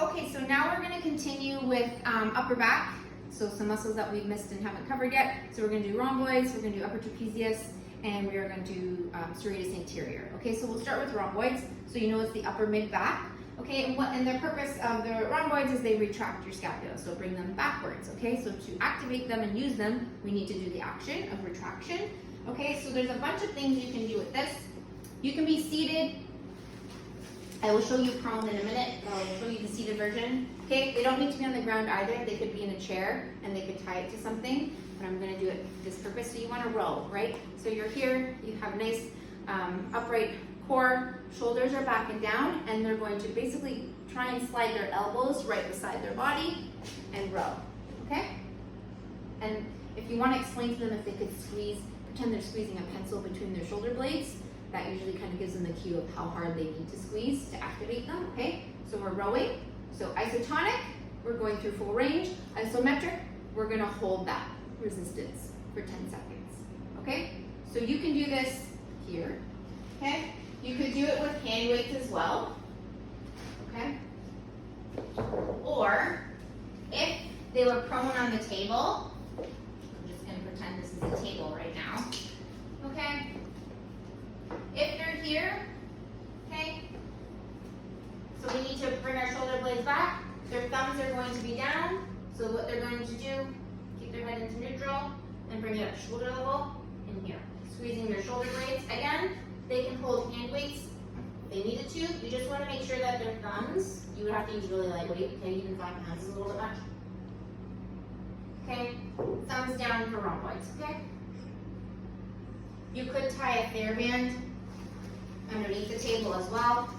Okay, so now we're gonna continue with upper back. So some muscles that we've missed and haven't covered yet. So we're gonna do rhomboids, we're gonna do upper trapezius, and we are gonna do serratus anterior. Okay, so we'll start with rhomboids. So you know it's the upper mid back. Okay, and the purpose of the rhomboids is they retract your scapula, so bring them backwards. Okay, so to activate them and use them, we need to do the action of retraction. Okay, so there's a bunch of things you can do with this. You can be seated. I will show you prone in a minute. I'll show you the seated version. Okay, they don't need to be on the ground either. They could be in a chair and they could tie it to something, but I'm gonna do it for this purpose. So you wanna row, right? So you're here, you have a nice upright core, shoulders are back and down, and they're going to basically try and slide their elbows right beside their body and row, okay? And if you wanna explain to them if they could squeeze, pretend they're squeezing a pencil between their shoulder blades, that usually kind of gives them the cue of how hard they need to squeeze to activate them, okay? So we're rowing. So isotonic, we're going through full range. Isometric, we're gonna hold that resistance for 10 seconds, okay? So you can do this here, okay? You could do it with hand weights as well, okay? Or if they were prone on the table, I'm just gonna pretend this is a table right now, okay? If they're here, okay, so we need to bring our shoulder blades back. Their thumbs are going to be down. So what they're going to do, keep their head into neutral and bring it up to shoulder level in here. Squeezing their shoulder blades. Again, they can hold hand weights if they needed to. You just want to make sure that their thumbs, you would have to use really lightweight, okay? Even 5 pounds is a little bit much. Okay, thumbs down for rhomboids, okay? You could tie a TheraBand underneath the table as well.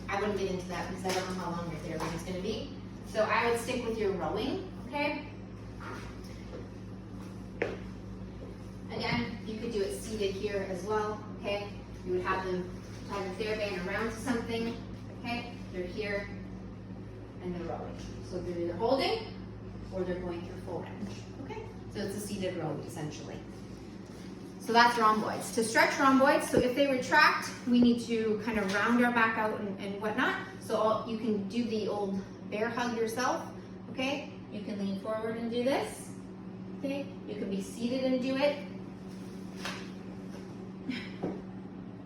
I wouldn't get into that because I don't know how long your TheraBand is going to be. So I would stick with your rowing, okay? Again, you could do it seated here as well, okay? You would have them tie the TheraBand around to something, okay? They're here and they're rowing. So they're either holding or they're going through full range, okay? So it's a seated row essentially. So that's rhomboids. To stretch rhomboids, so if they retract, we need to kind of round our back out and whatnot. So you can do the old bear hug yourself, okay? You can lean forward and do this, okay? You can be seated and do it.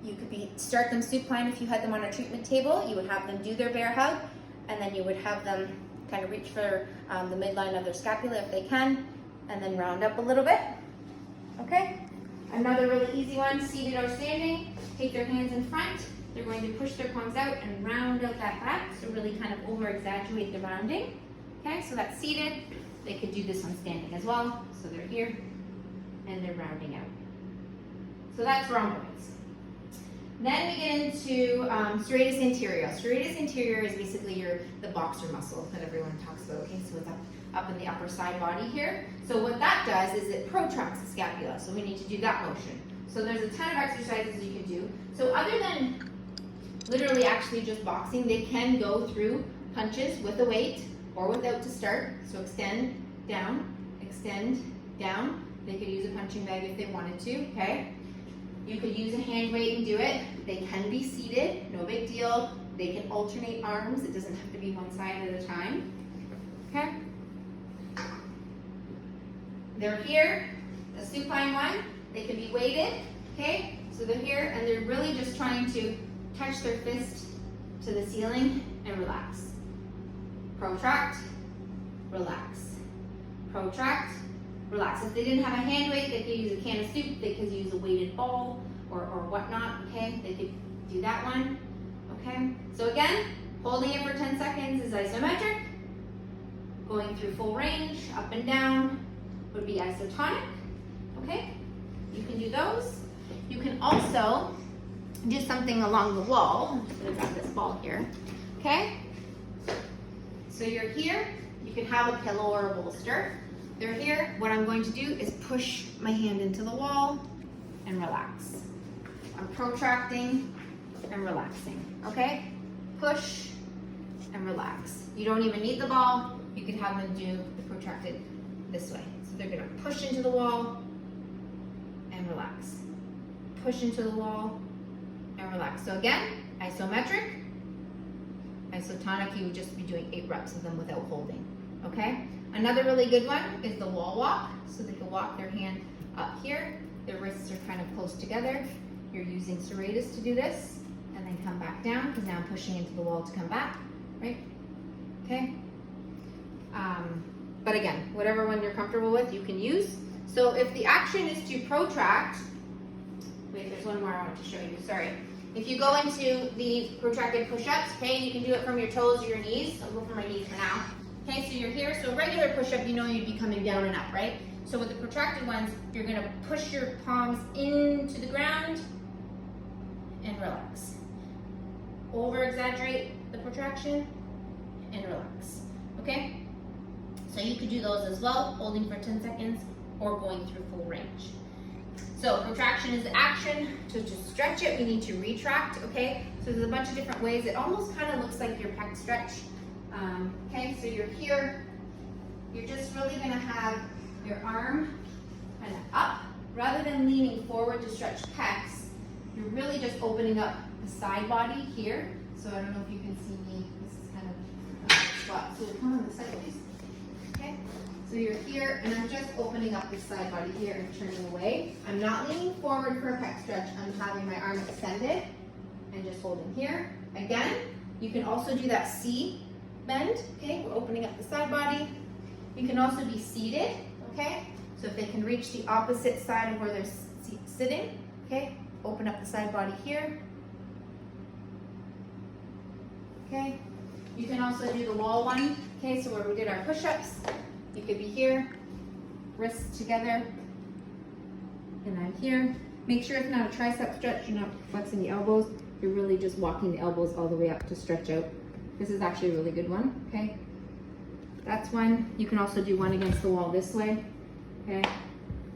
You could start them supine if you had them on a treatment table. You would have them do their bear hug, and then you would have them kind of reach for the midline of their scapula if they can, and then round up a little bit, okay? Another really easy one, seated or standing, take their hands in front. They're going to push their palms out and round out that back, so really kind of over-exaggerate the rounding. Okay, so that's seated. They could do this one standing as well. So they're here, and they're rounding out. So that's rhomboids. Then we get into serratus anterior. Serratus anterior is basically the boxer muscle that everyone talks about. Okay, so it's up in the upper side body here. So what that does is it protracts the scapula. So we need to do that motion. So there's a ton of exercises you can do. So other than literally actually just boxing, they can go through punches with a weight or without to start. So extend, down. They could use a punching bag if they wanted to, okay? You could use a hand weight and do it. They can be seated, no big deal. They can alternate arms. It doesn't have to be one side at a time, okay? They're here, the supine one. They can be weighted, okay? So they're here and they're really just trying to touch their fist to the ceiling and relax. Protract, relax. Protract, relax. If they didn't have a hand weight, they could use a can of soup, they could use a weighted ball or whatnot, okay? They could do that one, okay? So again, holding it for 10 seconds is isometric. Going through full range, up and down, would be isotonic, okay? You can do those. You can also do something along the wall. I'm just gonna grab this ball here, okay? So you're here, you can have a pillow or a bolster. They're here. What I'm going to do is push my hand into the wall and relax. I'm protracting and relaxing, okay? Push and relax. You don't even need the ball. You can have them do the protracted this way. So they're gonna push into the wall and relax. Push into the wall and relax. So again, isometric, so tonic, you would just be doing 8 reps of them without holding, okay? Another really good one is the wall walk. So they can walk their hand up here, their wrists are kind of close together. You're using serratus to do this, and then come back down, because now I'm pushing into the wall to come back, right? Okay? But again, whatever one you're comfortable with, you can use. So if the action is to protract, wait, there's one more I want to show you, sorry. If you go into the protracted push-ups, okay, you can do it from your toes or your knees. I'll go for my knees for now. Okay, so you're here, so regular push-up, you know you'd be coming down and up, right? So with the protracted ones, you're gonna push your palms into the ground and relax. Over-exaggerate the protraction and relax, okay? So you could do those as well, holding for 10 seconds or going through full range. So protraction is the action. To stretch it, we need to retract, okay? So there's a bunch of different ways. It almost kind of looks like your pec stretch. Okay, so you're here. You're just really gonna have your arm kind of up. Rather than leaning forward to stretch pecs, you're really just opening up the side body here. So I don't know if you can see me. This is kind of a spot. So come on the side, please. Okay, so you're here, and I'm just opening up the side body here and turning away. I'm not leaning forward for a pec stretch. I'm having my arm extended and just holding here. Again, you can also do that C bend, okay? We're opening up the side body. You can also be seated, okay? So if they can reach the opposite side of where they're sitting, okay? Open up the side body here. Okay? You can also do the wall one, okay? So where we did our push-ups, you could be here, wrists together, and I'm here. Make sure it's not a tricep stretch, you're not flexing the elbows. You're really just walking the elbows all the way up to stretch out. This is actually a really good one, okay? That's one. You can also do one against the wall this way, okay?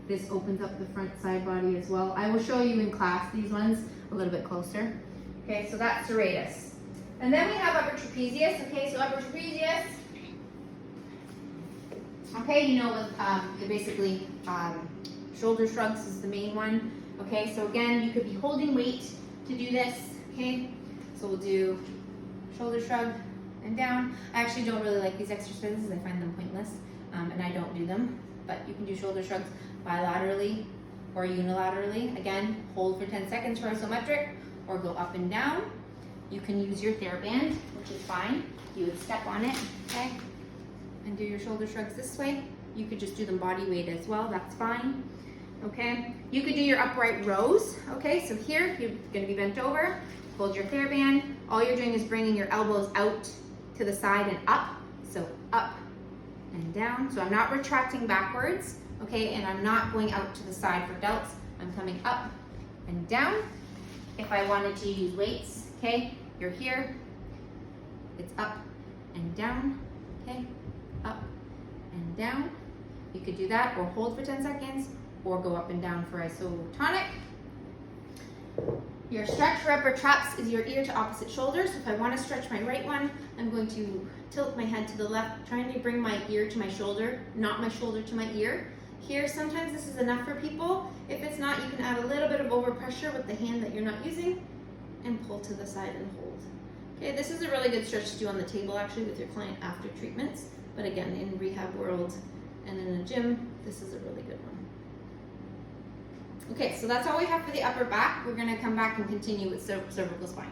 This opens up the front side body as well. I will show you in class these ones a little bit closer. Okay, so that's serratus. And then we have upper trapezius, okay? So upper trapezius, okay, you know, with basically shoulder shrugs is the main one. Okay, so again, you could be holding weight to do this, okay? So we'll do shoulder shrug and down. I actually don't really like these exercises. I find them pointless, and I don't do them. But you can do shoulder shrugs bilaterally or unilaterally. Again, hold for 10 seconds for isometric, or go up and down. You can use your TheraBand, which is fine. You would step on it, okay? And do your shoulder shrugs this way. You could just do them body weight as well, that's fine. Okay, you could do your upright rows. Okay, so here, you're gonna be bent over, hold your TheraBand. All you're doing is bringing your elbows out to the side and up. So up and down. So I'm not retracting backwards, okay, and I'm not going out to the side for delts. I'm coming up and down. If I wanted to use weights, okay, you're here, it's up and down, okay, up and down. You could do that, or hold for 10 seconds, or go up and down for isotonic. Your stretch for upper traps is your ear to opposite shoulder. So if I want to stretch my right one, I'm going to tilt my head to the left, trying to bring my ear to my shoulder, not my shoulder to my ear. Here, sometimes this is enough for people. If it's not, you can add a little bit of overpressure with the hand that you're not using and pull to the side and hold. Okay, this is a really good stretch to do on the table actually with your client after treatments. But again, in rehab world and in a gym, this is a really good one. Okay, so that's all we have for the upper back. We're gonna come back and continue with cervical spine.